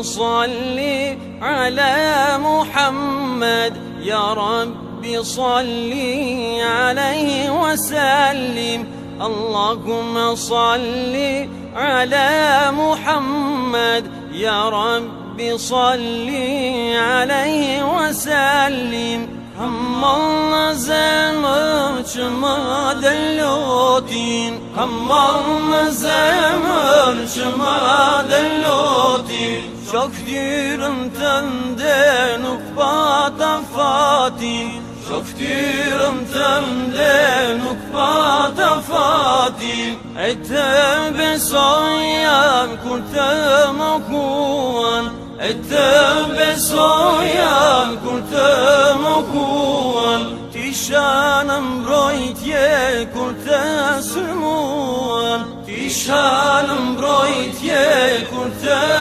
صل على محمد يا ربي صل عليه وسلم اللهم صل على محمد يا ربي صل عليه وسلم اللهم زمرçıma dellotin Allah'ım zemrçıma dellotin Çok dürüm tende nukbata fatin Çok dürüm tende nukbata fatin Ettebe soyan kurtem okuan Ettebe soyan kurtem okuan Tishanëm mbrojtje kur të sulmuan Tishanëm mbrojtje kur të